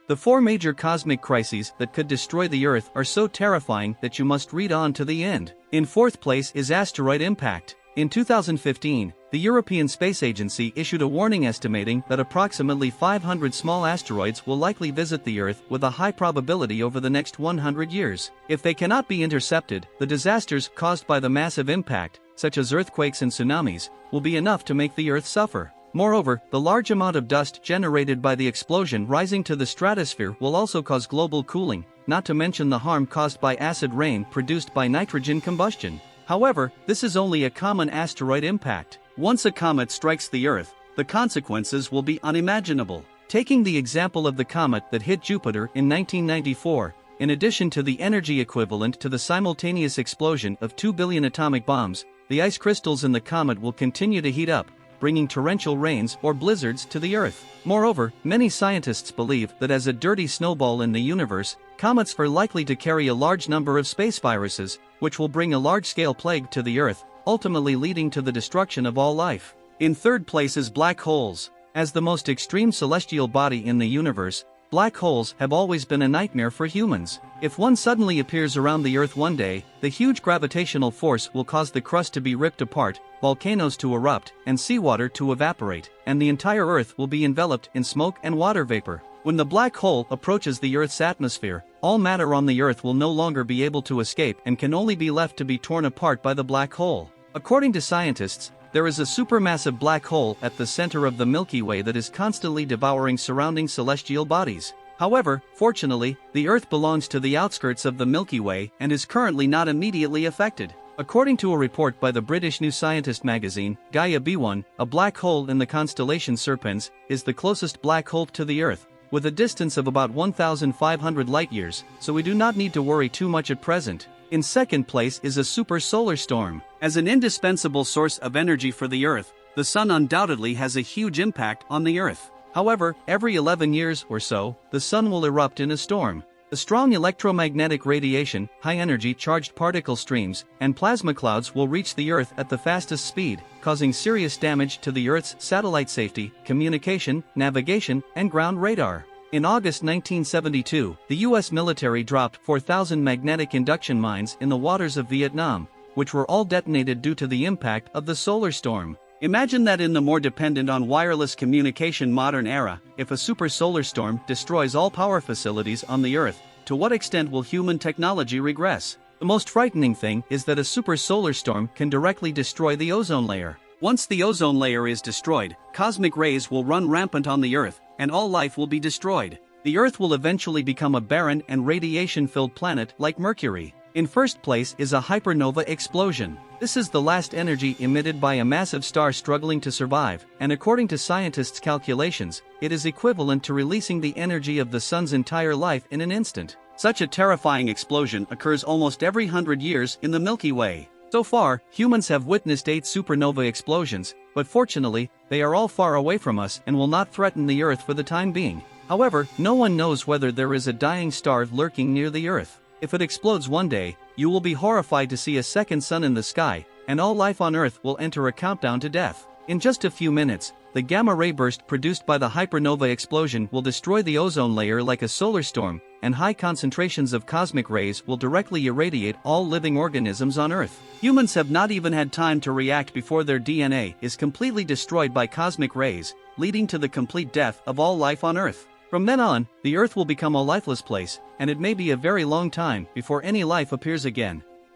The 4 major cosmic crises that could destroy the Earth are so terrifying that you must read on to the end. In 4th place is asteroid impact. In 2015, the European Space Agency issued a warning estimating that approximately 500 small asteroids will likely visit the Earth with a high probability over the next 100 years. If they cannot be intercepted, the disasters caused by the massive impact, such as earthquakes and tsunamis, will be enough to make the Earth suffer. Moreover, the large amount of dust generated by the explosion rising to the stratosphere will also cause global cooling, not to mention the harm caused by acid rain produced by nitrogen combustion. However, this is only a common asteroid impact. Once a comet strikes the Earth, the consequences will be unimaginable. Taking the example of the comet that hit Jupiter in 1994, in addition to the energy equivalent to the simultaneous explosion of 2 billion atomic bombs, the ice crystals in the comet will continue to heat up, bringing torrential rains or blizzards to the Earth. Moreover, many scientists believe that as a dirty snowball in the universe, comets are likely to carry a large number of space viruses, which will bring a large-scale plague to the Earth, ultimately leading to the destruction of all life. In 3rd place is black holes. As the most extreme celestial body in the universe, black holes have always been a nightmare for humans. If one suddenly appears around the Earth one day, the huge gravitational force will cause the crust to be ripped apart, volcanoes to erupt, and seawater to evaporate, and the entire Earth will be enveloped in smoke and water vapor. When the black hole approaches the Earth's atmosphere, all matter on the Earth will no longer be able to escape and can only be left to be torn apart by the black hole. According to scientists, there is a supermassive black hole at the center of the Milky Way that is constantly devouring surrounding celestial bodies. However, fortunately, the Earth belongs to the outskirts of the Milky Way and is currently not immediately affected. According to a report by the British New Scientist magazine, Gaia B1, a black hole in the constellation Serpens, is the closest black hole to the Earth, with a distance of about 1,500 light-years, so we do not need to worry too much at present. In 2nd place is a super solar storm. As an indispensable source of energy for the Earth, the Sun undoubtedly has a huge impact on the Earth. However, every 11 years or so, the Sun will erupt in a storm. The strong electromagnetic radiation, high-energy charged particle streams, and plasma clouds will reach the Earth at the fastest speed, causing serious damage to the Earth's satellite safety, communication, navigation, and ground radar. In August 1972, the U.S. military dropped 4,000 magnetic induction mines in the waters of Vietnam, which were all detonated due to the impact of the solar storm. Imagine that in the more dependent on wireless communication modern era, if a super solar storm destroys all power facilities on the Earth, to what extent will human technology regress? The most frightening thing is that a super solar storm can directly destroy the ozone layer. Once the ozone layer is destroyed, cosmic rays will run rampant on the Earth, and all life will be destroyed. The Earth will eventually become a barren and radiation-filled planet like Mercury. In 1st place is a hypernova explosion. This is the last energy emitted by a massive star struggling to survive, and according to scientists' calculations, it is equivalent to releasing the energy of the Sun's entire life in an instant. Such a terrifying explosion occurs almost every 100 years in the Milky Way. So far, humans have witnessed 8 supernova explosions, but fortunately, they are all far away from us and will not threaten the Earth for the time being. However, no one knows whether there is a dying star lurking near the Earth. If it explodes one day, you will be horrified to see a second sun in the sky, and all life on Earth will enter a countdown to death. In just a few minutes, the gamma-ray burst produced by the hypernova explosion will destroy the ozone layer like a solar storm, and high concentrations of cosmic rays will directly irradiate all living organisms on Earth. Humans have not even had time to react before their DNA is completely destroyed by cosmic rays, leading to the complete death of all life on Earth. From then on, the Earth will become a lifeless place, and it may be a very long time before any life appears again.